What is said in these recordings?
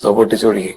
പൊട്ടിച്ചൊഴുകി.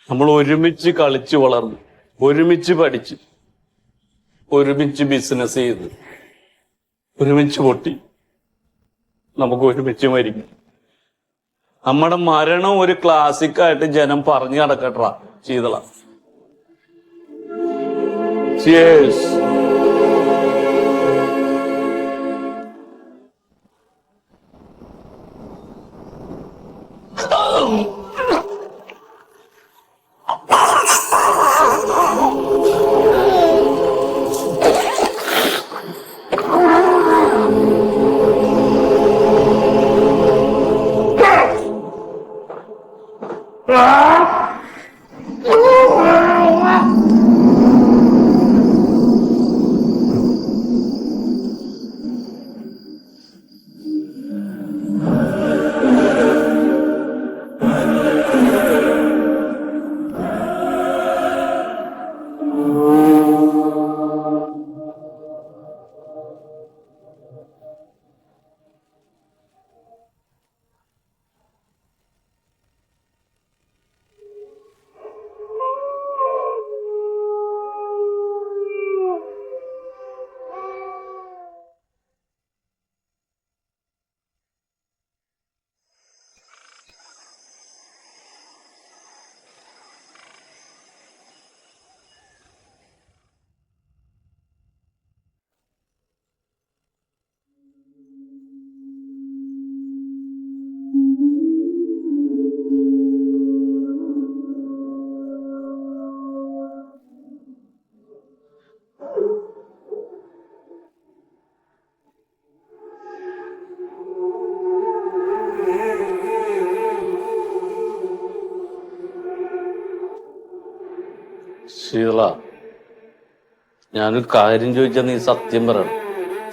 നമ്മൾ ഒരുമിച്ച് കളിച്ച് വളർന്നു, ഒരുമിച്ച് പഠിച്ച്, ഒരുമിച്ച് ബിസിനസ് ചെയ്ത്, ഒരുമിച്ച് പൊട്ടി, നമുക്ക് ഒരുമിച്ച് മരിക്കും. നമ്മുടെ മരണം ഒരു ക്ലാസിക്കായിട്ട് ജനം പറഞ്ഞു നടക്കട്ടാ ചെയ്തള. Cheers. ശീല, ഞാനൊരു കാര്യം ചോദിച്ചാൽ നീ സത്യം പറയണം,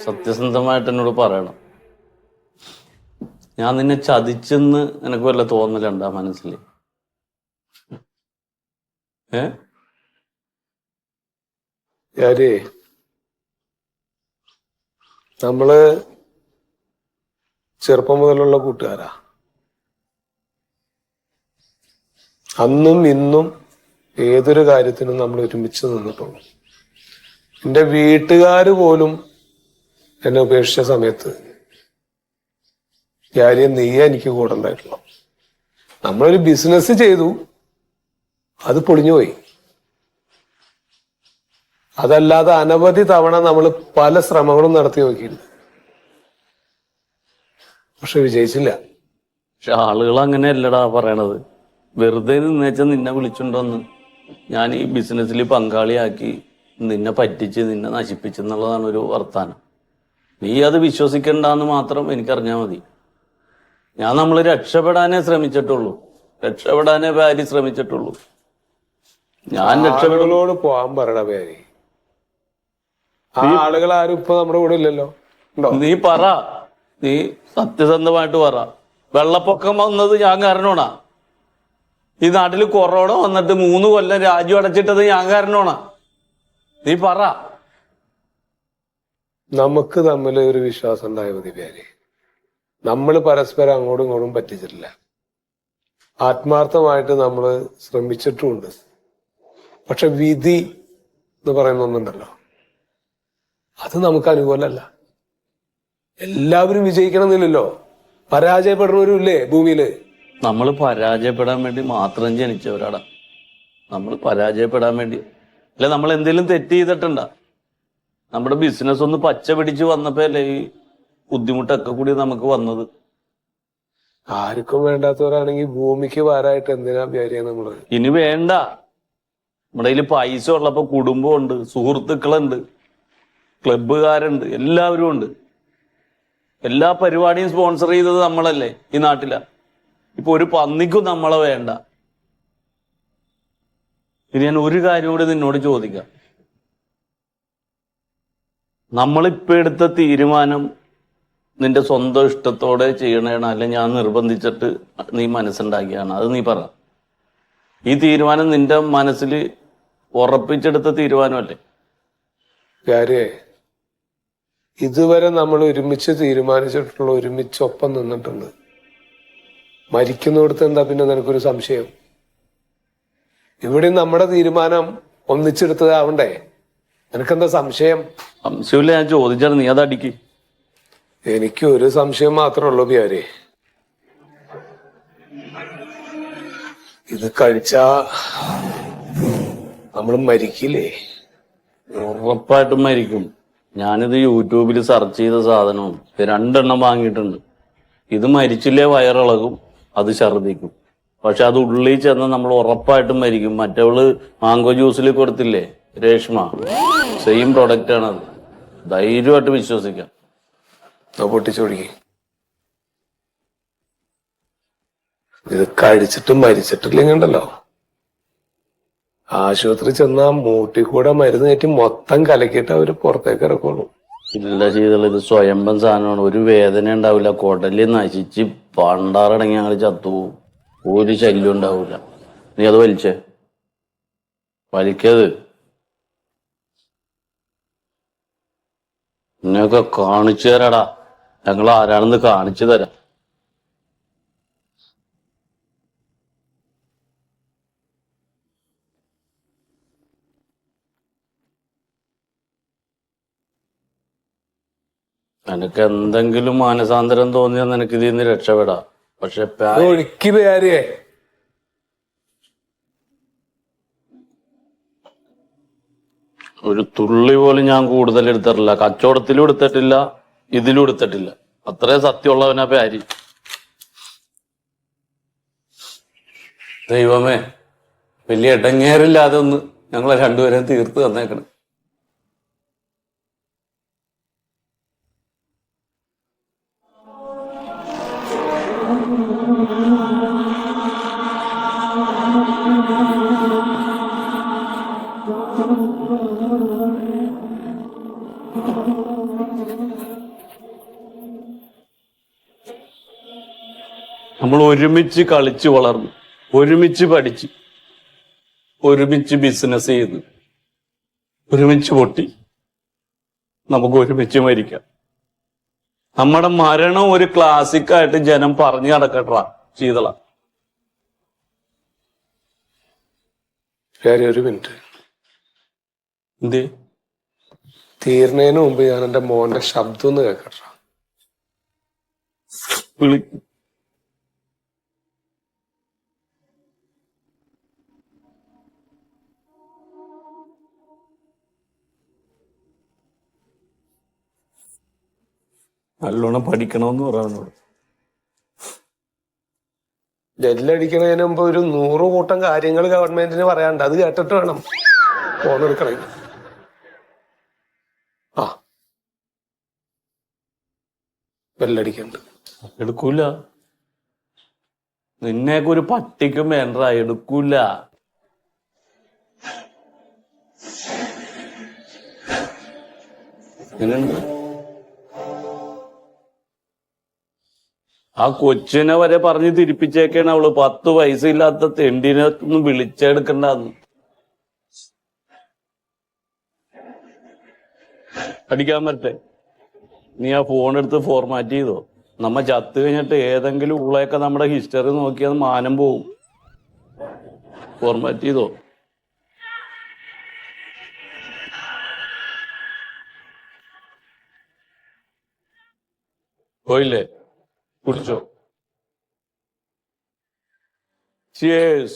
സത്യസന്ധമായിട്ട് എന്നോട് പറയണം. ഞാൻ നിന്നെ ചതിച്ചെന്ന് എനിക്ക് വല്ല തോന്നലുണ്ടാ മനസ്സിൽ? നമ്മള് ചെറുപ്പം മുതലുള്ള കൂട്ടുകാരാ. അന്നും ഇന്നും ഏതൊരു കാര്യത്തിനും നമ്മൾ ഒരുമിച്ച് നിന്നിട്ടുള്ളൂ. എന്റെ വീട്ടുകാര് പോലും എന്നെ ഉപേക്ഷിച്ച സമയത്ത് കാര്യം നീയാ എനിക്ക് കൂടെ ഉണ്ടായിട്ടുള്ളൂ. നമ്മളൊരു ബിസിനസ് ചെയ്തു, അത് പൊളിഞ്ഞുപോയി. അതല്ലാതെ അനവധി തവണ നമ്മൾ പല ശ്രമങ്ങളും നടത്തി നോക്കിയിട്ടുണ്ട്, പക്ഷെ വിജയിച്ചില്ല. പക്ഷെ ആളുകൾ അങ്ങനെയല്ലടാ പറയണത്. വെറുതെ നിന്നേച്ച നിന്നെ വിളിച്ചുണ്ടോന്ന് ഞാൻ ഈ ബിസിനസ്സിൽ പങ്കാളിയാക്കി നിന്നെ പറ്റിച്ച് നിന്നെ നശിപ്പിച്ചെന്നുള്ളതാണ് ഒരു വർത്താനം. നീ അത് വിശ്വസിക്കണ്ടെന്ന് മാത്രം എനിക്കറിഞ്ഞാൽ മതി. ഞാൻ നമ്മൾ രക്ഷപ്പെടാനേ ശ്രമിച്ചിട്ടുള്ളൂ, രക്ഷപ്പെടാനേ ഭാര്യ ശ്രമിച്ചിട്ടുള്ളൂ. ഞാൻ രക്ഷപ്പെടലോട് പോവാൻ പറയണ പേര്. ആ ആളുകൾ ആരും ഇപ്പൊ നമ്മുടെ കൂടെ ഇല്ലല്ലോ. നീ പറ, നീ സത്യസന്ധമായിട്ട് പറ. വെള്ളപ്പൊക്കം വന്നത് ഞാൻ കാരണമാണാ? ഈ നാട്ടിൽ കൊറോണ വന്നിട്ട് 3 കൊല്ലം രാജ്യം അടച്ചിട്ടത് ഞാൻ കാരണമാണാ? നീ പറ. നമുക്ക് തമ്മിൽ ഒരു വിശ്വാസം ഉണ്ടായ മതി പേര്. നമ്മൾ പരസ്പരം അങ്ങോട്ടും ഇങ്ങോട്ടും പറ്റിച്ചിട്ടില്ല. ആത്മാർത്ഥമായിട്ട് നമ്മൾ ശ്രമിച്ചിട്ടുമുണ്ട്. പക്ഷെ വിധി എന്ന് പറയുന്ന ഒന്നുണ്ടല്ലോ, അത് നമുക്ക് അനുകൂലമല്ല. എല്ലാവരും വിജയിക്കണം എന്നില്ലല്ലോ, പരാജയപ്പെടുന്നവരും ഇല്ലേ ഭൂമിയില്. നമ്മൾ പരാജയപ്പെടാൻ വേണ്ടി മാത്രം ജനിച്ചവരാടാ. നമ്മൾ പരാജയപ്പെടാൻ വേണ്ടി അല്ല. നമ്മൾ എന്തെങ്കിലും തെറ്റ് ചെയ്തിട്ടുണ്ടാ? നമ്മുടെ ബിസിനസ് ഒന്ന് പച്ച പിടിച്ച് വന്നപ്പോ അല്ലേ ഈ ബുദ്ധിമുട്ടൊക്കെ കൂടി നമുക്ക് വന്നത്. ആർക്കും വേണ്ടാത്തവരാണെങ്കിൽ ഭൂമിക്ക് ഭാരമായിട്ട് എന്തിനാ വിചാരിക്കുക നമ്മള്? ഇനി വേണ്ട. നമ്മുടെ കയ്യിൽ പൈസ ഉള്ളപ്പോ കുടുംബമുണ്ട്, സുഹൃത്തുക്കളുണ്ട്, ക്ലബ്ബുകാരുണ്ട്, എല്ലാവരും ഉണ്ട്. എല്ലാ പരിപാടിയും സ്പോൺസർ ചെയ്തത് നമ്മളല്ലേ ഈ നാട്ടിലാ. ഇപ്പൊ ഒരു പന്നിക്കും നമ്മളെ വേണ്ട. ഇനി ഞാൻ ഒരു കാര്യം കൂടി നിന്നോട് ചോദിക്കാം. നമ്മളിപ്പോ എടുത്ത തീരുമാനം നിന്റെ സ്വന്തം ഇഷ്ടത്തോടെ ചെയ്യണേണ്, അല്ലെ ഞാൻ നിർബന്ധിച്ചിട്ട് നീ മനസ്സുണ്ടാക്കിയാണ്? അത് നീ പറ. ഈ തീരുമാനം നിന്റെ മനസ്സിൽ ഉറപ്പിച്ചെടുത്ത തീരുമാനമല്ലേ? കാര്യേ, ഇതുവരെ നമ്മൾ ഒരുമിച്ച് തീരുമാനിച്ചിട്ടുള്ള, ഒരുമിച്ച് ഒപ്പം നിന്നിട്ടുണ്ട്. മരിക്കുന്നിടത്ത് എന്താ പിന്നെ നിനക്കൊരു സംശയം? ഇവിടെ നമ്മുടെ തീരുമാനം ഒന്നിച്ചെടുത്തതാവണ്ടേ? നിനക്കെന്താ സംശയം? സംശയമില്ല, ഞാൻ ചോദിച്ചാണ്, നീ അതടിക്ക്. എനിക്ക് ഒരു സംശയം മാത്രമേ ഉള്ളൂ പ്യാരെ. ഇത് കഴിച്ചാ നമ്മൾ മരിക്കില്ലേ? ഉറപ്പായിട്ടും മരിക്കും. ഞാനിത് യൂട്യൂബിൽ സെർച്ച് ചെയ്ത സാധനവും 2 വാങ്ങിയിട്ടുണ്ട്. ഇത് മരിച്ചില്ലേ വയറിളകും, അത് ഛർദിക്കും. പക്ഷെ അത് ഉള്ളിൽ ചെന്ന് നമ്മൾ ഉറപ്പായിട്ടും മരിക്കും. മറ്റവള് മാംഗോ ജ്യൂസിൽ കൊടുത്തില്ലേ രേഷ്മ, സെയിം പ്രൊഡക്റ്റ് ആണത്. ധൈര്യമായിട്ട് വിശ്വസിക്കാം. പൊട്ടിച്ചൊടുക്കി. ഇത് കഴിച്ചിട്ട് മരിച്ചിട്ടില്ലെങ്കിൽ ഉണ്ടല്ലോ, ആശുപത്രി ചെന്നാ മൂട്ടിക്കൂടെ മരുന്ന് കയറ്റി മൊത്തം കലക്കിയിട്ട് അവര് പുറത്തേക്ക് ഇറക്കുള്ളൂ. ഇല്ല ചെയ്തുള്ള ഇത് സ്വയംഭം സാധനമാണ്. ഒരു വേദന ഉണ്ടാവില്ല. കുടല് നശിച്ച് പണ്ടാറടങ്ങി ഞങ്ങൾ ചത്തുപോകും. ഒരു ശല്യം ഉണ്ടാവില്ല. നീ അത് വലിച്ചേ, വലിക്കത്. നിന്നെയൊക്കെ കാണിച്ചു തരാടാ. ഞങ്ങൾ ആരാണെന്ന് കാണിച്ചു തരാം. നിനക്ക് എന്തെങ്കിലും മാനസാന്തരം തോന്നിയാൽ നിനക്ക് ഇതിൽ നിന്ന് രക്ഷപ്പെടാം. പക്ഷെ ഒഴുക്കി പേരേ, ഒരു തുള്ളി പോലും ഞാൻ കൂടുതൽ എടുത്തിട്ടില്ല. കച്ചവടത്തിലും എടുത്തിട്ടില്ല, ഇതിലും എടുത്തിട്ടില്ല. അത്രേ സത്യമുള്ളവനാ പ്യാരി. ദൈവമേ, വലിയ ഇടങ്ങേറില്ലാതെ ഒന്ന് ഞങ്ങളെ രണ്ടുപേരെയും തീർത്ത് തന്നേക്കണം. നമ്മൾ ഒരുമിച്ച് കളിച്ച് വളർന്നു, ഒരുമിച്ച് പഠിച്ച്, ഒരുമിച്ച് ബിസിനസ് ചെയ്ത്, ഒരുമിച്ച് പൊട്ടി. നമുക്ക് ഒരുമിച്ച് മരിക്കാം. നമ്മുടെ മരണം ഒരു ക്ലാസിക്കായിട്ട് ജനം പറഞ്ഞു നടക്കട്ടാ ശീതള. ഒരു മിനിറ്റ്. എന്തേ? തീർന്നതിന് മുമ്പ് ഞാൻ എന്റെ മോന്റെ ശബ്ദം ഒന്ന് കേക്കട്ടാ. നല്ലോണം പഠിക്കണമെന്ന് പറയാനോട്. ജെല്ലടിക്കുന്നതിന് മുമ്പ് ഒരു 100 കൂട്ടം കാര്യങ്ങൾ ഗവൺമെന്റിന് പറയാനുണ്ട്. അത് കേട്ടിട്ട് വേണം ഫോൺ എടുക്കണേ. ആ, ബെല്ലടിക്കണ്ട്. എടുക്കൂല. നിന്നെയൊക്കെ ഒരു പട്ടിക്കും വേണ്ട, എടുക്കൂല. എങ്ങനെയുണ്ട്? ആ കൊച്ചിനെ വരെ പറഞ്ഞ് തിരിപ്പിച്ചേക്കാണ് അവള്. 10 വയസ്സില്ലാത്ത തെണ്ടിനെ ഒന്നും വിളിച്ചെടുക്കണ്ടെന്ന്. അടിക്കാൻ പറ്റേ? നീ ആ ഫോൺ എടുത്ത് ഫോർമാറ്റ് ചെയ്തോ. നമ്മ ചത്ത് കഴിഞ്ഞിട്ട് ഏതെങ്കിലും ഊളയൊക്കെ നമ്മുടെ ഹിസ്റ്ററി നോക്കിയാൽ മാനം പോവും. ഫോർമാറ്റ് ചെയ്തോ. പോയില്ലേ? കുടിച്ചോ. Cheers.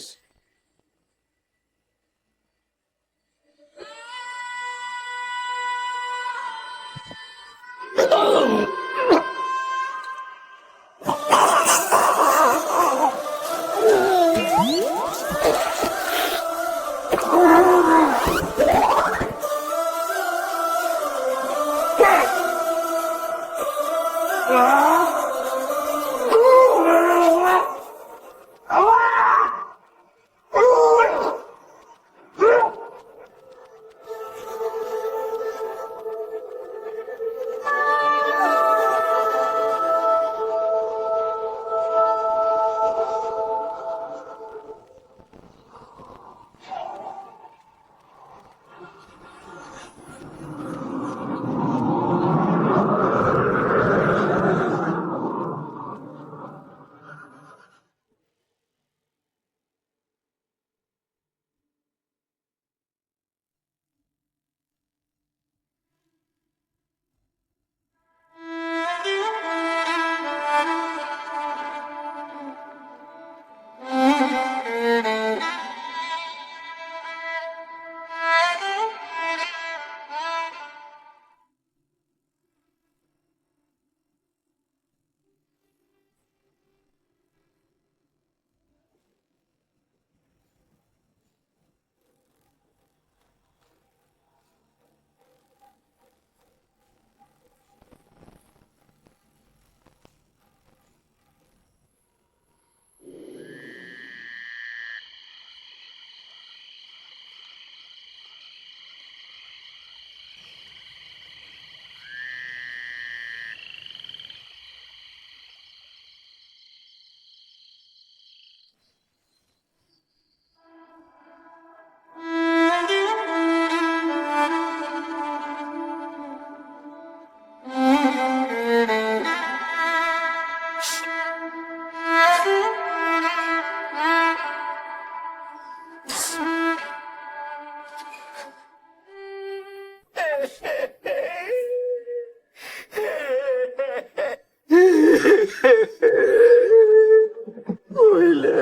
പോയില്ലേ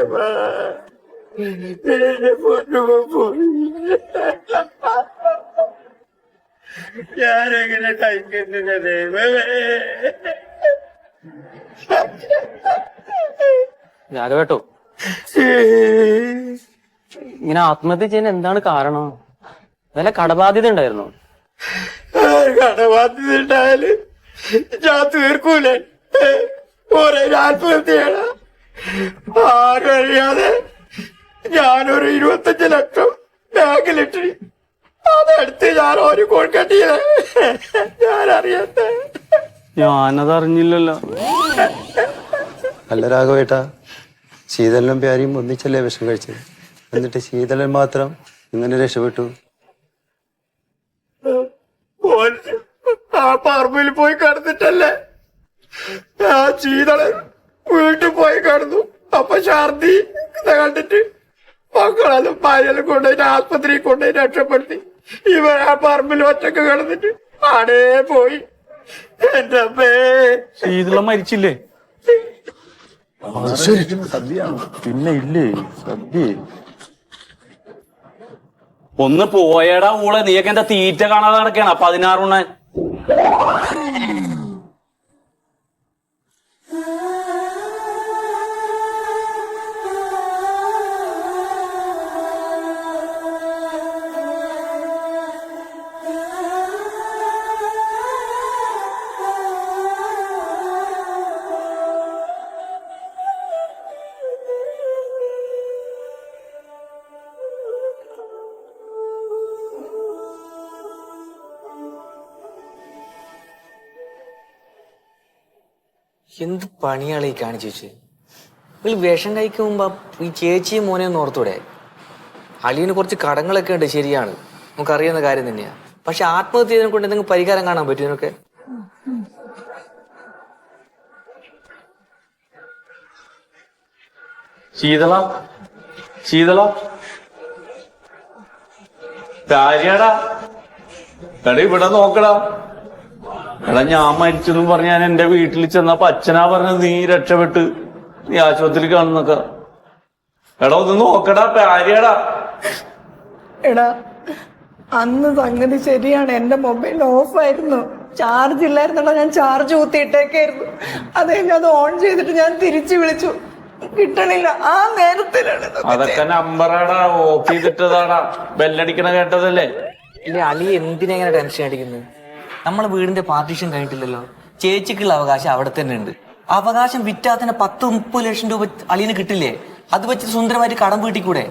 ഞാനെങ്ങനെ കഴിക്കുന്നില്ല ദൈവമേ. രാഘവേട്ടോ, ഇങ്ങനെ ആത്മഹത്യ ചെയ്യാൻ എന്താണ് കാരണം? വല്ല കടബാധ്യത ഉണ്ടായിരുന്നോ? കടബാധ്യത ഉണ്ടായാല് ഞാൻ തീർക്കൂലേ? ഓരോ ആത്മഹത്യ ചെയ്യണം. ആരും അറിയാതെ ഞാനൊരു 25 ലക്ഷം ബാങ്കിലിട്ട് അതെടുത്ത് ഞാൻ ഒരു കോഴിക്കട്ടിയിലെ ഞാൻ അറിയാത്ത. ഞാനതറിഞ്ഞില്ലല്ലോ. അല്ല രാഘവേട്ടാ, ശീതളിനും പ്യാരിയും ഒന്നിച്ചല്ലേ വിഷം കഴിച്ചത്? എന്നിട്ട് ശീതളൻ മാത്രം ഇങ്ങനെ രക്ഷപ്പെട്ടു? ആ പറമ്പിൽ പോയി കിടന്നിട്ടല്ലേ ആ ശീതളൻ വീട്ടിൽ പോയി കിടന്നു. അപ്പൊ ഛർദി കണ്ടിട്ട് മക്കളെല്ലാം ഭാര്യയെല്ലാം കൊണ്ടുപോയിട്ട് ആസ്പത്രിയിൽ കൊണ്ടുപോയി രക്ഷപ്പെടുത്തി. ഇവർ ആ പറമ്പിൽ ഒറ്റക്ക് കിടന്നിട്ട് ആടേ പോയി. എന്റെ അമ്മേ, ശീതള മരിച്ചില്ലേ? പിന്നെ ഇല്ലേ സദ്യ? ഒന്ന് പോയടാ ഊളെ, നീയൊക്കെ എന്റെ തീറ്റ കാണാതെ നടക്കാണ്. 16 എന്ത് പണിയാളെ ഈ കാണിച്ചു വെച്ച്? നിങ്ങൾ വിഷം കഴിക്കുമ്പോ ഈ ചേച്ചിയും മോനെ ഒന്ന് ഓർത്തൂടെ? അളിയന് കുറച്ച് കടങ്ങളൊക്കെ ഉണ്ട്, ശരിയാണ്, നമുക്കറിയാവുന്ന കാര്യം തന്നെയാ. പക്ഷെ ആത്മഹത്യ ചെയ്തതിനെ കൊണ്ട് എന്തെങ്കിലും പരിഹാരം കാണാൻ പറ്റും ഇതിനൊക്കെ? ശീതള, ശീതള, കാര്യടാ. എടാ ഇവിടെ നോക്കടാ. എടാ ഞാൻ മരിച്ചെന്നും പറഞ്ഞ് ഞാൻ എന്റെ വീട്ടിൽ ചെന്നപ്പോ അച്ഛനാ പറഞ്ഞത് നീ രക്ഷപ്പെട്ട് നീ ആശുപത്രിയിൽ കാണുന്നൊക്കെ. എടാ ഒന്ന് നോക്കടാ, കാര്യടാ. എടാ, അന്ന് സംഗതി ശരിയാണ്, എന്റെ മൊബൈൽ ഓഫായിരുന്നു, ചാർജ് ഇല്ലായിരുന്നല്ലോ. ഞാൻ ചാർജ് കുത്തിയിട്ടേക്കായിരുന്നു. അത് കഴിഞ്ഞ് അത് ഓൺ ചെയ്തിട്ട് ഞാൻ തിരിച്ചു വിളിച്ചു, കിട്ടണില്ല. ആ നേരത്തിലാണ് അതൊക്കെ നമ്പറാടാ, ഓഫ് ചെയ്തിട്ടതാടാ. ബെല്ലടിക്കണ കേട്ടതല്ലേ? ഇല്ല, അളി എന്തിനാ ഇങ്ങനെ ടെൻഷൻ അടിക്കുന്നത്? നമ്മളെ വീടിന്റെ പാർട്ടീഷൻ കഴിഞ്ഞിട്ടില്ലല്ലോ. ചേച്ചിക്കുള്ള അവകാശം അവിടെ തന്നെ ഉണ്ട്. അവകാശം വിറ്റാത്തന്നെ 10-30 ലക്ഷം രൂപ അളിയന് കിട്ടില്ലേ? അത് വെച്ചിട്ട് സുന്ദരമായിട്ട് കടം വീട്ടിക്കൂടെ?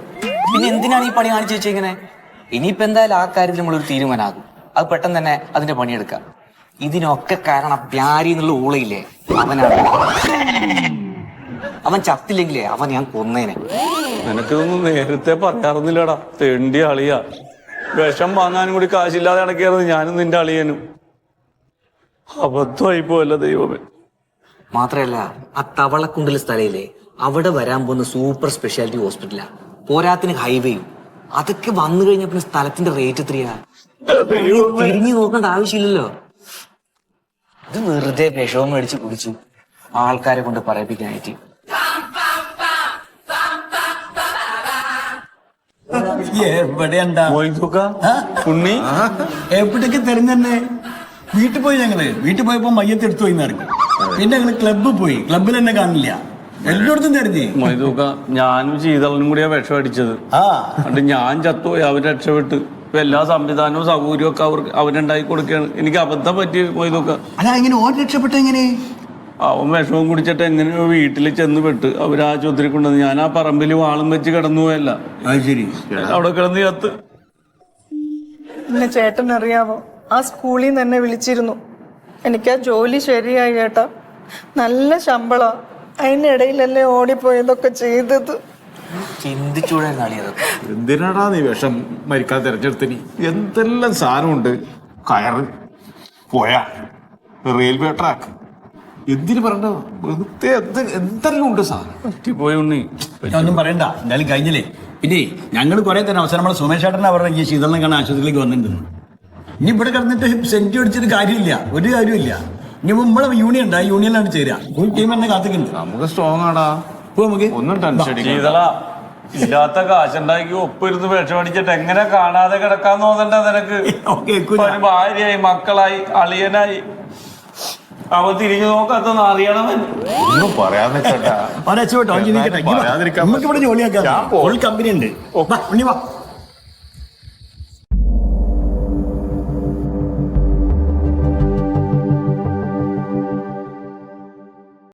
പിന്നെ എന്തിനാണ് ഈ പണി കാണിച്ചു വെച്ചിങ്ങനെ? ഇനിയിപ്പോ എന്തായാലും ആ കാര്യത്തിൽ നമ്മളൊരു തീരുമാനമാകും. അത് പെട്ടെന്ന് തന്നെ അതിന്റെ പണിയെടുക്കാം. ഇതിനൊക്കെ കാരണം പ്യാരി എന്നുള്ള ഊളയില്ലേ, അവനാണ്. അവൻ ചത്തില്ലെങ്കിലേ അവൻ ഞാൻ കൊന്നേനെ. നിനക്കിതൊന്നും നേരത്തെ പറയാറുന്നില്ലടാ, തെണ്ടി അളിയാ. വിഷം വാങ്ങാനും കൂടി കാശില്ലാതെ നടക്കായിരുന്നു ഞാനും നിന്റെ അളിയനും. അബദ്ധമായി പോയല്ലോ ദൈവമേ. മാത്രല്ല, ആ തവളക്കുണ്ടിലെ സ്ഥലയില്ലേ, അവിടെ വരാൻ പോകുന്ന സൂപ്പർ സ്പെഷ്യാലിറ്റി ഹോസ്പിറ്റലാ. പോരാത്തിന് ഹൈവേയും. അതൊക്കെ വന്നു കഴിഞ്ഞ പിന്നെ സ്ഥലത്തിന്റെ റേറ്റ് എത്രയാ? തിരിഞ്ഞു നോക്കേണ്ട ആവശ്യമില്ലല്ലോ. ഇത് വെറുതെ വിഷവും മേടിച്ച് കുടിച്ചു ആൾക്കാരെ കൊണ്ട് പറയിപ്പിക്കാനായിട്ട്. എവിടെയുണ്ടാ ഉണ്ണി എവിടേക്ക് തെരഞ്ഞെന്നെ? വീട്ടിൽ പോയി. വീട്ടിൽ പോയപ്പോ മയ്യത്ത് എടുത്തു പോയി നടക്കും. പിന്നെ ഞങ്ങള് ക്ലബ്ബിൽ പോയി, ക്ലബ്ബിൽ തന്നെ കാണില്ല, എല്ലായിടത്തും തെരഞ്ഞ്. മൈതൂക്ക, ഞാനും ശീതളനും കൂടിയാ വിഷം അടിച്ചത്. അതുകൊണ്ട് ഞാൻ ചത്തുപോയി, അവർ രക്ഷപ്പെട്ട്. ഇപ്പൊ എല്ലാ സംവിധാനവും സൗകര്യവും ഒക്കെ അവരുണ്ടാക്കി കൊടുക്കുകയാണ്. എനിക്ക് അബദ്ധം പറ്റി മൈതൂക്ക. അല്ല, എങ്ങനെ ഓൻ രക്ഷപ്പെട്ട? എങ്ങനെ? അവൻ വിഷവും കുടിച്ചിട്ട് എങ്ങനെയോ വീട്ടിൽ ചെന്ന് പെട്ട് അവർ ആശുപത്രി കൊണ്ടുവന്ന്. ഞാൻ ആ പറമ്പിൽ വാളും വെച്ച് കിടന്നു പോയല്ല, ശരി, അവിടെ കിടന്ന് ചത്ത്. പിന്നെ ചേട്ടൻ അറിയാമോ, ആ സ്കൂളിൽ നിന്ന് എന്നെ വിളിച്ചിരുന്നു. എനിക്ക് ആ ജോലി ശരിയായി ചേട്ടാ, നല്ല ശമ്പളം. അതിനിടയിലല്ലേ ഓടിപ്പോയതൊക്കെ ചെയ്തത്. ചിന്തിച്ചൂടെ നാളിയത്? എന്തിനാടാ നീ വിഷം മരിക്കാൻ തിരഞ്ഞെടുത്തിന്? എന്തെല്ലാം സാധനമുണ്ട്. കയറ്, പോയ റെയിൽവേ ട്രാക്ക്, എന്തിനു പറഞ്ഞ വെറുതെ എന്തെല്ലാം ഉണ്ട് സാധനം. പോയി ഉണ്ണി, ഒന്നും പറയണ്ട, എന്തായാലും കഴിഞ്ഞില്ലേ. പിന്നെ ഞങ്ങൾ കുറെ തന്നെ അവസരം നമ്മളെ സുമേഷ് ചേട്ടനെ അവരുടെ ഈ ശീതളിനെ കാണാൻ ആശുപത്രിയിലേക്ക് വന്നിട്ടുണ്ട്. ഇനി ഇവിടെ കിടന്നിട്ട് സെന്റ് അടിച്ചിട്ട് കാര്യമില്ല, ഒരു കാര്യമില്ല. ഇനി നമ്മളെ യൂണിയൻ ഉണ്ട്, ആ യൂണിയനിലാണ് ചേരുക. ഫുൾ ടീം തന്നെ കാത്തിക്കുന്നുണ്ട്. നമുക്ക് സ്ട്രോങ് ആടാ, ഇപ്പൊ നമുക്ക് ഒന്നും ടെൻഷൻ അടിക്കണ്ട. ശീതള ഇല്ലാത്ത കാശുണ്ടാക്കി ഒപ്പിരുന്ന് വിഷം അടിച്ചിട്ട് എങ്ങനെ കാണാതെ കിടക്കാൻ തോന്നണ്ട നിനക്ക്? ഓക്കെ ഒരു ഭാര്യയായി, മക്കളായി, അളിയനായി, അവ തിരിഞ്ഞു നോക്കാത്തൊന്ന് അറിയണവൻ. ഒന്നും പറയാന്ന് വെച്ചാ പറയാതിരിക്കാൻ പറയാതിരിക്കാൻ നമുക്ക് ഇവിടെ ജോലിയാക്കാം. ഞാൻ പോവാം. ഫുൾ കമ്പനി ഉണ്ട്. വാ, ഉണ്ണി വാ.